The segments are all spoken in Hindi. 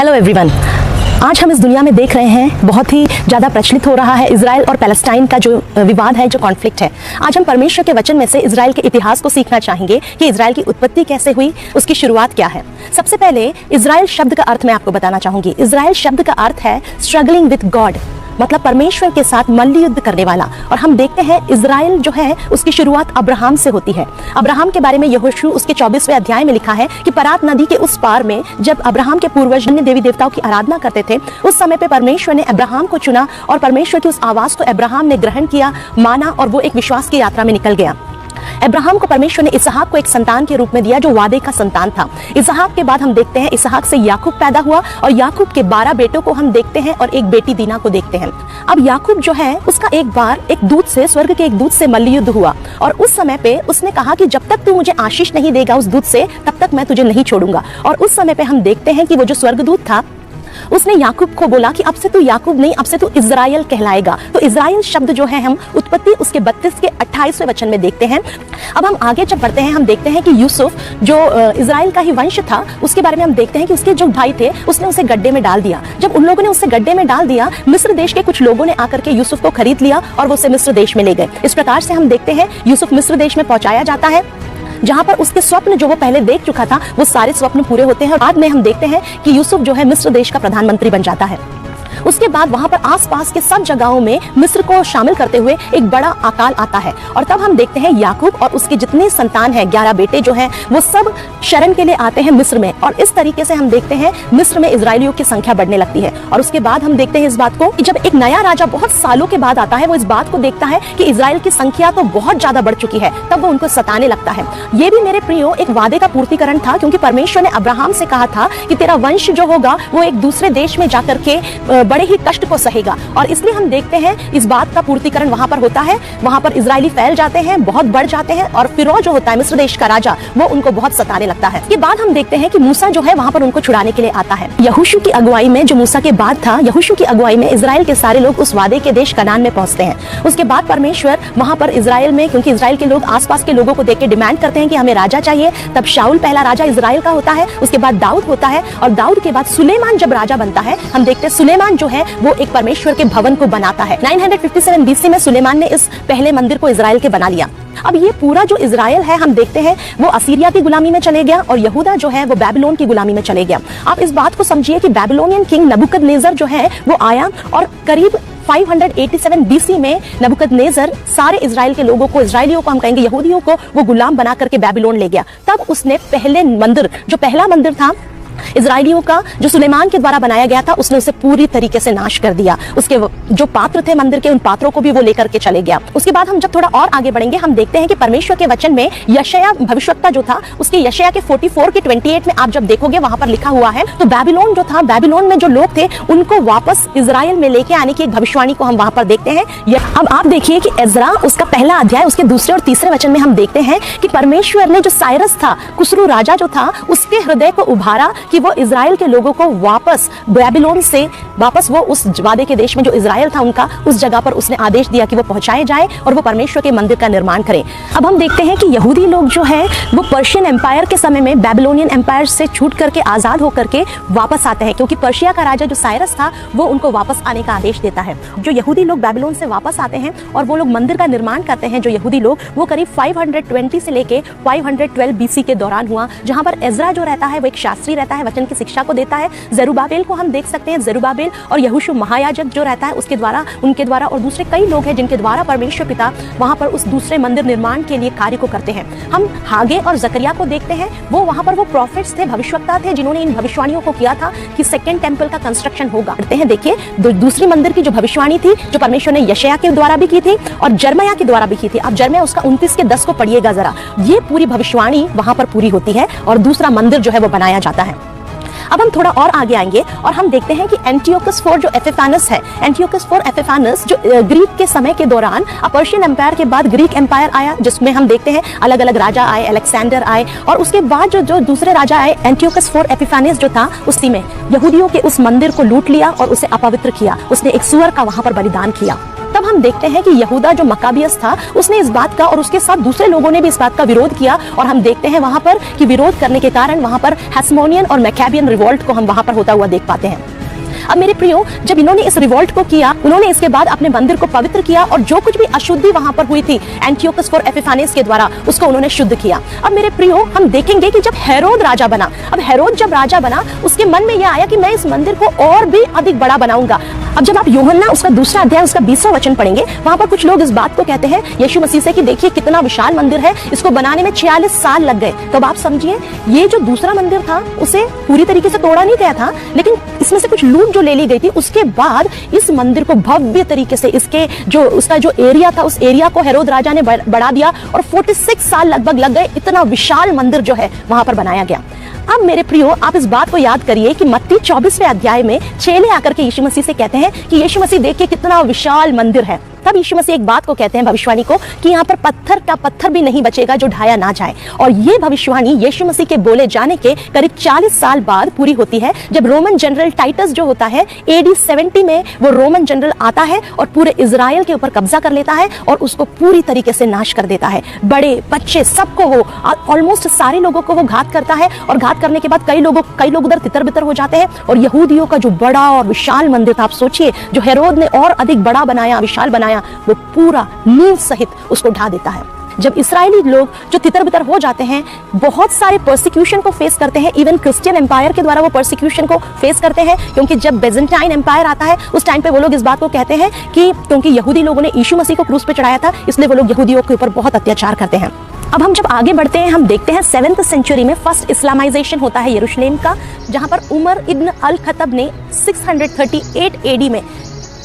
Hello everyone. आज हम इस दुनिया में देख रहे हैं बहुत ही ज़्यादा प्रचलित हो रहा है इजराइल और पैलेस्टाइन का जो विवाद है, जो कॉन्फ्लिक्ट है। आज हम परमेश्वर के वचन में से इजराइल के इतिहास को सीखना चाहेंगे कि इजराइल की उत्पत्ति कैसे हुई, उसकी शुरुआत क्या है। सबसे पहले इजराइल शब्द का अर्थ मैं आपको बताना चाहूंगी। इजराइल शब्द का अर्थ है स्ट्रगलिंग विद गॉड, मतलब परमेश्वर के साथ मल्लयुद्ध करने वाला। और हम देखते हैं इजराइल जो है उसकी शुरुआत अब्राहम से होती है। अब्राहम के बारे में यहोशू उसके 24वें अध्याय में लिखा है कि परात नदी के उस पार में जब अब्राहम के पूर्वज अन्य देवी देवताओं की आराधना करते थे, उस समय पे परमेश्वर ने अब्राहम को चुना और परमेश्वर की उस आवाज को अब्राहम ने ग्रहण किया, माना और वो एक विश्वास की यात्रा में निकल गया। अब्राहम को परमेश्वर ने इसहाक को एक संतान के रूप में दिया जो वादे का संतान था। इसहाक के बाद हम देखते हैं इसहाक से याकूब पैदा हुआ और याकूब के 12 बेटों को हम देखते हैं और एक बेटी दीना को देखते हैं। अब याकूब जो है उसका एक बार एक दूत से, स्वर्ग के एक दूत से मल्लयुद्ध हुआ और उस समय पे उसने कहा कि जब तक तू मुझे आशीष नहीं देगा उस दूत से, तब तक मैं तुझे नहीं छोड़ूंगा। और उस समय पे हम देखते हैं कि वो जो स्वर्गदूत था उसने याकूब को बोला कि अब से तू याकूब नहीं, अब से तू इजराइल कहलाएगा। तो इजराइल शब्द जो है हम उत्पत्ति उसके 32 के 28वें वचन में देखते हैं। अब हम आगे जब बढ़ते हैं हम देखते हैं कि यूसुफ जो इजराइल का ही वंश था, उसके बारे में हम देखते हैं कि उसके जो भाई थे उसने उसे गड्ढे में डाल दिया। जब उन लोगों ने उसे गड्ढे में डाल दिया, मिस्र देश के कुछ लोगों ने आकर के यूसुफ को खरीद लिया और वो उसे मिस्र देश में ले गए। इस प्रकार से हम देखते हैं यूसुफ मिस्र देश में पहुंचाया जाता है, जहां पर उसके स्वप्न जो वो पहले देख चुका था वो सारे स्वप्न पूरे होते हैं। और बाद में हम देखते हैं कि यूसुफ जो है मिस्र देश का प्रधानमंत्री बन जाता है। उसके बाद वहां पर आसपास के सब जगहों में मिस्र को शामिल करते हुए एक बड़ा अकाल आता है और तब हम देखते हैं याकूब और उसके जितने संतान हैं, 11 बेटे जो हैं, वो सब शरण के लिए आते हैं मिस्र में। और इस तरीके से हम देखते हैं मिस्र में इजरायलियों की संख्या बढ़ने लगती है। और उसके बाद हम देखते हैं इस बात को कि जब एक नया राजा बहुत सालों के बाद आता है, वो इस बात को देखता है कि इजराइल की संख्या तो बहुत ज्यादा बढ़ चुकी है, तब वो उनको सताने लगता है। ये भी मेरे प्रियो एक वादे का पूर्तिकरण था, क्योंकि परमेश्वर ने अब्राहम से कहा था कि तेरा वंश जो होगा वो एक दूसरे देश में जाकर के बड़े ही कष्ट को सहेगा। और इसलिए हम देखते हैं इस बात का पूर्तिकरण वहां पर होता है। वहां पर इजरायली फैल जाते हैं, बहुत बढ़ जाते हैं और फिरौन जो होता है मिस्र देश का राजा, वो उनको बहुत सताने लगता है। इसके बाद हम देखते हैं कि मूसा जो है वहां पर उनको छुड़ाने के लिए आता है। यहोशू की अगुवाई में, जो मूसा के बाद था, यहोशू की अगुवाई में इजराइल के सारे लोग उस वादे के देश कनान में पहुंचते हैं। उसके बाद परमेश्वर वहां पर इजराइल में, क्योंकि इजराइल के लोग आसपास के लोगों को देख के डिमांड करते हैं कि हमें राजा चाहिए, तब शाऊल पहला राजा इजराइल का होता है। उसके बाद दाऊद होता है और दाऊद के बाद सुलेमान जब राजा बनता है, हम देखते हैं सुलेमान जो है वो एक परमेश्वर के भवन को बनाता है। 957 BC में सुलेमान ने इस पहले मंदिर को इजराइल के बना लिया। अब ये पूरा जो इजराइल है हम देखते हैं वो असीरिया की गुलामी में चले गया और यहूदा जो है वो बेबीलोन की गुलामी में चले गया। आप इस बात को समझिए कि बेबीलोनियन किंग नबूकदनेस्सर जो है वो आया और करीब 587 BC में नबूकदनेस्सर सारे इजराइल के लोगों को, इजराइलियों को हम कहेंगे, यहूदियों को वो गुलाम बना करके बेबीलोन ले गया। तब उसने पहले मंदिर, जो पहला मंदिर था इजराइलियों का, जो सुलेमान के द्वारा बनाया गया था, उसने उसे पूरी तरीके से नाश कर दिया। उसके जो पात्र थे मंदिर के, उन पात्रों को भी वो लेकर के चले गया। उसके बाद हम जब थोड़ा और आगे बढ़ेंगे हम देखते हैं कि परमेश्वर के वचन में यशायाह भविष्यवक्ता जो था, उसके यशायाह के 44 के 28 में आप जब देखोगे वहां पर लिखा हुआ है, तो बेबीलोन जो था, बेबीलोन में जो लोग थे उनको वापस इजराइल में लेके आने की एक भविष्यवाणी को हम वहां पर देखते हैं। अब आप देखिए कि एजरा उसका पहला अध्याय उसके दूसरे और तीसरे वचन में हम देखते हैं कि परमेश्वर ने जो साइरस था, कुसरू राजा जो था, उसके हृदय को उभारा कि वो इजराइल के लोगों को वापस बेबीलोन से वापस वो उस वादे के देश में जो इजराइल था उनका, उस जगह पर उसने आदेश दिया कि वो पहुंचाए जाए और वो परमेश्वर के मंदिर का निर्माण करें। अब हम देखते हैं कि यहूदी लोग जो है वो पर्शियन एम्पायर के समय में बेबीलोनियन एम्पायर से छूट करके, आजाद होकर के वापस आते हैं, क्योंकि पर्शिया का राजा जो साइरस था वो उनको वापस आने का आदेश देता है। जो यहूदी लोग बेबीलोन से वापस आते हैं और वो लोग मंदिर का निर्माण करते हैं, जो यहूदी लोग, वो करीब 520 से लेके 512 BC के दौरान हुआ, जहां पर एजरा जो रहता है वो एक शास्त्री रहता है, वचन की शिक्षा को देता है। जरुब्बाबेल को हम देख सकते हैं, जरुब्बाबेल और यहोशू महायाजक जो रहता है उसके द्वारा, उनके द्वारा और दूसरे कई लोग हैं जिनके द्वारा परमेश्वर पिता वहां पर उस दूसरे मंदिर निर्माण के लिए कार्य को करते हैं। हम हागे और जकरिया को देखते हैं, वो वहां पर वो प्रॉफिट्स थे, भविष्यवक्ता थे, जिन्होंने इन भविष्यवाणियों को किया था कि सेकंड टेंपल का कंस्ट्रक्शन होगा। देखिए दूसरी मंदिर की जो भविष्यवाणी थी, जो परमेश्वर ने यशायाह के द्वारा भी की थी और जर्मया के द्वारा भी की थी। आप जर्मया उसका 29 के 10 को पढ़िएगा जरा, ये पूरी भविष्यवाणी वहां पर पूरी होती है और दूसरा मंदिर जो है वो बनाया जाता है। अब हम थोड़ा और आगे आएंगे और हम देखते हैं कि एंटियोकस IV जो एपिफानस है, एंटियोकस IV एपिफानस जो ग्रीक के समय के दौरान, पर्शियन एम्पायर के बाद ग्रीक एम्पायर आया, जिसमें हम देखते हैं अलग अलग राजा आए, अलेक्जेंडर आए, और उसके बाद जो दूसरे राजा आए, एंटियोकस IV एपिफानस जो था, उसी में यहूदियों के उस मंदिर को लूट लिया और उसे अपवित्र किया। उसने एक सूअर का वहां पर बलिदान किया। तब हम देखते हैं कि यहूदा जो मकाबियस था उसने इस बात का और उसके साथ दूसरे लोगों ने भी इस बात का विरोध किया, और हम देखते हैं वहां पर कि विरोध करने के कारण वहां पर हैसमोनियन और मैकाबियन रिवोल्ट को हम वहां पर होता हुआ देख पाते हैं। अब मेरे प्रियो, जब इन्होंने इस रिवोल्ट को किया, उन्होंने इसके बाद अपने मंदिर को पवित्र किया और जो कुछ भी अशुद्धि वहां पर हुई थी एंटियोकस और एपिफानेस के द्वारा उसको उन्होंने शुद्ध किया। अब मेरे प्रियो, हम देखेंगे कि जब हेरोद राजा बना, अब हेरोद जब राजा बना उसके मन में यह आया कि मैं इस मंदिर को और भी अधिक बड़ा बनाऊंगा। अब जब आप यूहन्ना उसका दूसरा अध्याय उसका 20वां वचन पढ़ेंगे, वहां पर कुछ लोग इस बात को कहते हैं यीशु मसीह से कि देखिए कितना विशाल मंदिर है, इसको बनाने में 46 साल लग गए। तो अब आप समझिए, ये जो दूसरा मंदिर था उसे पूरी तरीके से तोड़ा नहीं गया था, लेकिन इसमें से कुछ लूट जो ले ली गई थी, उसके बाद इस मंदिर को भव्य तरीके से इसके जो उसका जो एरिया था उस एरिया को हेरोद राजा ने बढ़ा दिया और 46 साल लगभग लग गए, इतना विशाल मंदिर जो है वहां पर बनाया गया। अब मेरे प्रियो, आप इस बात को याद करिए कि मत्ती 24वें अध्याय में चेले आकर के यीशु मसीह से कहते हैं कि यीशु मसीह देखिए कितना विशाल मंदिर है। तब यीशु मसीह एक बात को कहते हैं भविष्यवाणी को कि यहाँ पर पत्थर का पत्थर भी नहीं बचेगा जो ढाया ना जाए। और ये भविष्यवाणी यीशु मसीह के बोले जाने के करीब 40 साल बाद पूरी होती है, जब रोमन जनरल टाइटस जो होता है AD 70 में वो रोमन जनरल आता है और पूरे इजराइल के ऊपर कब्जा कर लेता है और उसको पूरी तरीके से नाश कर देता है। बड़े बच्चे सबको वो ऑलमोस्ट सारे लोगों को वो घात करता है, और घात करने के बाद कई लोग उधर तितर बितर हो जाते हैं। और यहूदियों का जो बड़ा और विशाल मंदिर था, आप सोचिए, जो हेरोद ने और अधिक बड़ा बनाया, विशाल बनाया, वो पूरा नींव सहित उसको ढा देता है। जब इस्राएली लोग जो तितर बितर हो जाते हैं, बहुत सारे परसिक्यूशन को फेस करते हैं, इवन क्रिश्चियन एम्पायर के द्वारा वो परसिक्यूशन को फेस करते हैं, क्योंकि जब बेजेंटाइन एम्पायर आता है उस टाइम पे वो लोग इस बात को कहते हैं कि क्योंकि यहूदी लोगों ने यीशु मसीह को क्रूस पे चढ़ाया था, इसलिए वो लोग यहूदियों के ऊपर बहुत अत्याचार करते हैं। अब हम जब आगे बढ़ते हैं, हम देखते हैं 7th सेंचुरी में फर्स्ट इस्लामाइजेशन होता है यरूशलेम का, जहां पर उमर इब्न अल खत्तब ने 638 AD में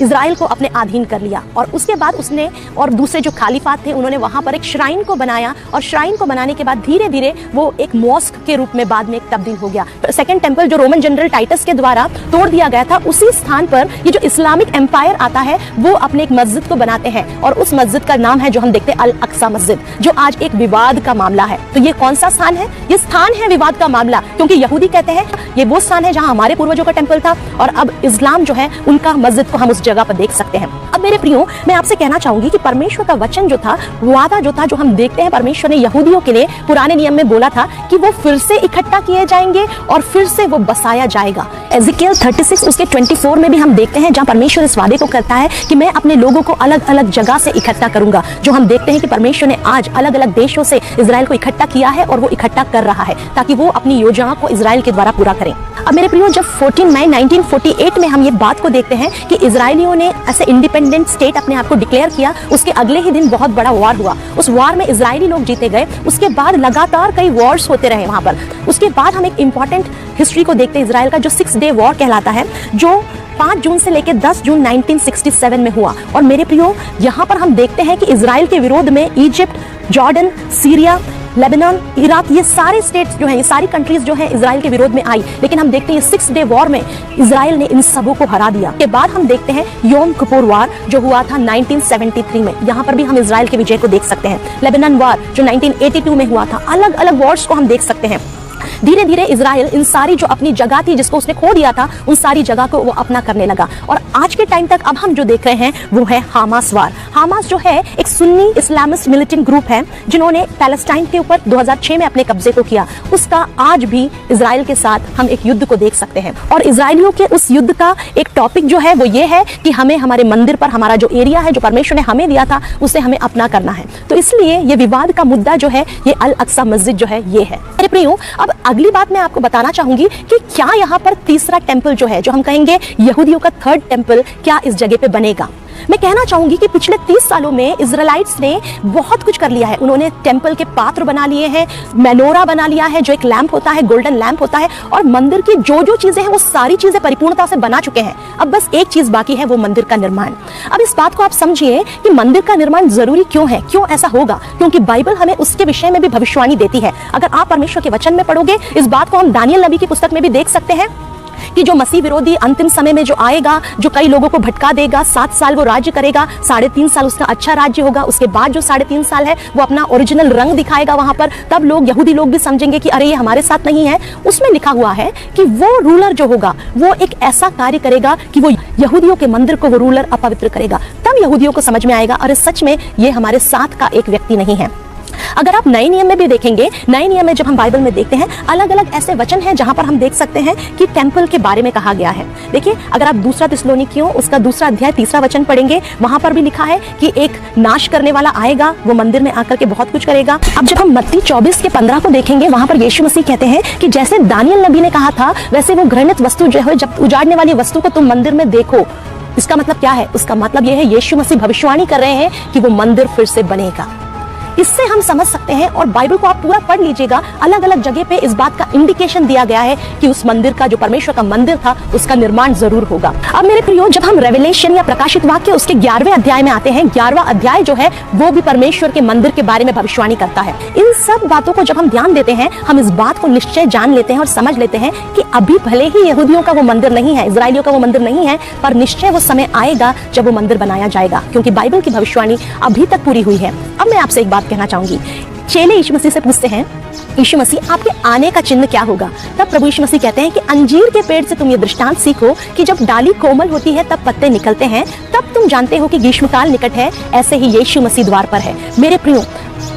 इजराइल को अपने अधीन कर लिया। और उसके बाद उसने और दूसरे जो खालीफात थे उन्होंने वहां पर एक श्राइन को बनाया, और श्राइन को बनाने के बाद धीरे धीरे वो एक मॉस्क के रूप में बाद में तब्दील हो गया। सेकंड टेंपल जो रोमन जनरल टाइटस के द्वारा तोड़ दिया गया था, उसी स्थान पर ये जो इस्लामिक एम्पायर आता है वो अपने एक मस्जिद को बनाते हैं, और उस मस्जिद का नाम है जो हम देखते हैं अल अक्सा मस्जिद, जो आज एक विवाद का मामला है। तो ये कौन सा स्थान है? ये स्थान है विवाद का मामला, क्योंकि यहूदी कहते हैं ये वो स्थान है जहां हमारे पूर्वजों का टेंपल था, और अब इस्लाम जो है उनका मस्जिद को हम उस जगह पर देख सकते हैं। अब मेरे प्रियो, मैं आपसे कहना चाहूंगी कि परमेश्वर का वचन जो था, वादा जो था, जो हम देखते हैं परमेश्वर ने यहूदियों के लिए पुराने नियम में बोला था कि वो फिर से इकट्ठा किए जाएंगे और फिर से वो बसाया जाएगा। एजिकियल 36 उसके 24 में भी हम देखते हैं जहां परमेश्वर इस वादे को करता है कि मैं अपने लोगों को अलग अलग जगह से इकट्ठा करूंगा, जो हम देखते हैं कि परमेश्वर ने आज अलग अलग देशों से इजराइल को इकट्ठा किया है और वो इकट्ठा कर रहा है ताकि वो अपनी योजना को इजराइल के द्वारा पूरा करें। अब मेरे प्रियो, जब 14 मई 1948 में हम ये बात को देखते हैं कि इजराइलियों ने ऐसे इंडिपेंडेंट स्टेट अपने आप को डिक्लेयर किया, उसके अगले ही दिन बहुत बड़ा वॉर हुआ। उस वॉर में इजरायली लोग जीते गए। उसके बाद लगातार कई वॉर्स होते रहे वहां पर। उसके बाद हम एक इंपॉर्टेंट हिस्ट्री को देखते हैं इजराइल का, जो 6 डे वॉर कहलाता है, जो 5 जून से लेकर 10 जून 1967 में हुआ। और मेरे प्रियो, यहाँ पर हम देखते हैं कि इजराइल के विरोध में Egypt, Jordan, Syria, Lebanon, Iraq, ये सारे स्टेट्स जो हैं, ये सारी कंट्रीज जो हैं इजराइल के विरोध में आई। लेकिन हम देखते हैं 6 डे वॉर में इजराइल ने इन सबों को हरा दिया। के बाद हम देखते हैं योम किपुर वार जो हुआ था 1973 में, यहाँ पर भी हम इजराइल के विजय को देख सकते हैं। लेबनान वार जो 1982 में हुआ था। अलग अलग वॉर्स को हम देख सकते हैं। धीरे धीरे इजराइल इन सारी जो अपनी जगह थी जिसको उसने खो दिया था, उन सारी जगह को वो अपना करने लगा। और आज के टाइम तक अब हम जो देख रहे हैं वो है हामास वार। हामास जो है एक सुन्नी इस्लामिस्ट मिलिटेंट ग्रुप है जिन्होंने पैलेस्टाइन के ऊपर 2006 में अपने कब्जे को किया। उसका आज भी इजराइल के साथ हम एक युद्ध को देख सकते हैं। और इजराइलियों के उस युद्ध का एक टॉपिक जो है वो ये है कि हमें हमारे मंदिर पर हमारा जो एरिया है, जो परमेश्वर ने हमें दिया था, उसे हमें अपना करना है। तो इसलिए ये विवाद का मुद्दा जो है ये अल अक्सा मस्जिद जो है ये है। मेरे प्रियो, अब अगली बात मैं आपको बताना चाहूंगी कि क्या यहाँ पर तीसरा टेंपल जो है, जो हम कहेंगे यहूदियों का 3rd टेंपल, क्या इस जगह पे बनेगा। मैं कहना चाहूंगी कि पिछले 30 सालों में इजराइलाइट्स ने बहुत कुछ कर लिया है। उन्होंने टेंपल के पात्र बना लिए हैं, मेनोरा बना लिया है जो एक लैंप होता है, गोल्डन लैंप होता है, और मंदिर की जो जो चीजें हैं वो सारी चीजें परिपूर्णता से बना चुके हैं। अब बस एक चीज बाकी है, वो मंदिर का निर्माण। अब इस बात को आप समझिए कि मंदिर का निर्माण जरूरी क्यों है, क्यों ऐसा होगा, क्योंकि बाइबल हमें उसके विषय में भी भविष्यवाणी देती है। अगर आप परमेश्वर के वचन में पढ़ोगे, इस बात को हम दानियल नबी की पुस्तक में भी देख सकते हैं कि जो मसीह विरोधी अंतिम समय में जो आएगा, जो कई लोगों को भटका देगा, 7 साल वो राज्य करेगा, 3.5 साल उसका अच्छा राज्य होगा, उसके बाद जो 3.5 साल है वो अपना ओरिजिनल रंग दिखाएगा वहां पर, तब लोग यहूदी लोग भी समझेंगे कि अरे ये हमारे साथ नहीं है। उसमें लिखा हुआ है कि वो रूलर जो होगा वो एक ऐसा कार्य करेगा कि वो यहूदियों के मंदिर को वो रूलर अपवित्र करेगा। तब यहूदियों को समझ में आएगा अरे सच में ये हमारे साथ का एक व्यक्ति नहीं है। अगर आप नए नियम में भी देखेंगे, नए नियम में जब हम बाइबल में देखते हैं, अलग अलग ऐसे वचन हैं जहां पर हम देख सकते हैं कि टेंपल के बारे में कहा गया है। देखिए, अगर आप 2 थिस्सलुनीकियों उसका 2 अध्याय 3 वचन पढ़ेंगे, वहां पर भी लिखा है कि एक नाश करने वाला आएगा, वो मंदिर में आकर के बहुत कुछ करेगा। अब जब हम मत्ती 24:15 को देखेंगे, वहां पर यीशु मसीह कहते हैं कि जैसे दानियल नबी ने कहा था वैसे वो घृणित वस्तु जो है, जब उजाड़ने वाली वस्तु को तुम मंदिर में देखो। इसका मतलब क्या है? उसका मतलब यह है यीशु मसीह भविष्यवाणी कर रहे हैं कि वो मंदिर फिर से बनेगा। इससे हम समझ सकते हैं, और बाइबल को आप पूरा पढ़ लीजिएगा, अलग अलग जगह पे इस बात का इंडिकेशन दिया गया है कि उस मंदिर का, जो परमेश्वर का मंदिर था, उसका निर्माण जरूर होगा। अब मेरे प्रियो, जब हम रेवलेशन या प्रकाशित वाक्य उसके 11वें अध्याय में आते हैं, 11वां अध्याय जो है वो भी परमेश्वर के मंदिर के बारे में भविष्यवाणी करता है। इन सब बातों को जब हम ध्यान देते हैं, हम इस बात को निश्चय जान लेते हैं और समझ लेते हैं कि अभी भले ही यहूदियों का वो मंदिर नहीं है, इजराइलियों का वो मंदिर नहीं है, पर निश्चय वो समय आएगा जब वो मंदिर बनाया जाएगा, क्योंकि बाइबल की भविष्यवाणी अभी तक पूरी हुई है। अब मैं आपसे एक बात कहना चाहूंगी। चेले यीशु मसीह से पूछते हैं, यीशु मसीह आपके आने का चिन्ह क्या होगा? तब प्रभु यीशु मसीह कहते हैं कि अंजीर के पेड़ से तुम ये दृष्टांत सीखो कि जब डाली कोमल होती है तब पत्ते निकलते हैं, तब तुम जानते हो कि ग्रीष्मकाल निकट है। ऐसे ही यीशु मसीह द्वार पर है। मेरे प्रियो,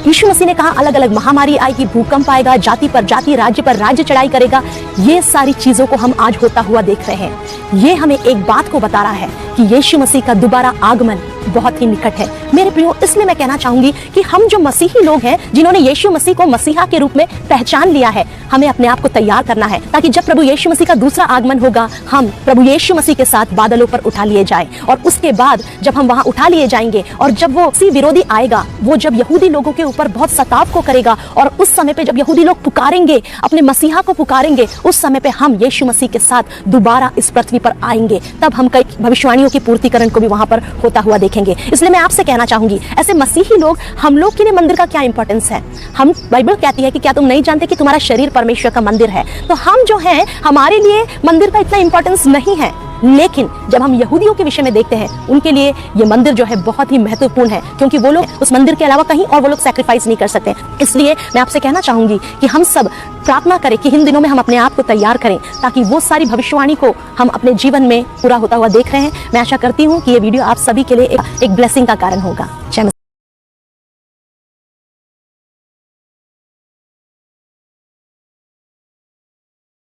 यीशु मसीह ने कहा अलग अलग महामारी आएगी, भूकंप आएगा, जाति पर जाति, राज्य पर राज्य चढ़ाई करेगा। ये सारी चीजों को हम आज होता हुआ देख रहे हैं। ये हमें एक बात को बता रहा है कि यीशु मसीह का दोबारा आगमन बहुत ही निकट है। मेरे प्रियो, इसलिए मैं कहना चाहूंगी कि हम जो मसीही लोग हैं, जिन्होंने यीशु मसीह को मसीहा के रूप में पहचान लिया है, हमें अपने आप को तैयार करना है ताकि जब प्रभु यीशु मसीह का दूसरा आगमन होगा, हम प्रभु यीशु मसीह के साथ बादलों पर उठा लिए जाएं। और उसके बाद जब हम वहां उठा लिए जाएंगे और जब वो मसीह विरोधी आएगा, वो जब यहूदी लोगों के ऊपर बहुत सताव को करेगा, और उस समय पे जब यहूदी लोग पुकारेंगे, अपने मसीहा को पुकारेंगे, उस समय पे हम यीशु मसीह के साथ दोबारा इस पृथ्वी पर आएंगे। तब हम कई भविष्यवाणियों की पूर्तिकरण को भी वहां पर होता हुआ देखेंगे। इसलिए मैं आपसे कहना चाहूंगी, ऐसे मसीही लोग, हम लोग के लिए मंदिर का क्या इंपॉर्टेंस है? हम, बाइबल कहती है कि क्या तुम नहीं जानते कि तुम्हारा शरीर परमेश्वर का मंदिर है? तो हम जो हैं, हमारे लिए मंदिर का इतना इंपॉर्टेंस नहीं है। लेकिन जब हम यहूदियों के विषय में देखते हैं, उनके लिए ये मंदिर जो है बहुत ही महत्वपूर्ण है, क्योंकि वो लोग उस मंदिर के अलावा कहीं और वो लोग सैक्रिफाइस नहीं कर सकते। इसलिए मैं आपसे कहना चाहूंगी कि हम सब प्रार्थना करें कि इन दिनों में हम अपने आप को तैयार करें, ताकि वो सारी भविष्यवाणी को हम अपने जीवन में पूरा होता हुआ देख रहे हैं। मैं आशा करती हूँ कि ये वीडियो आप सभी के लिए एक ब्लेसिंग का कारण होगा।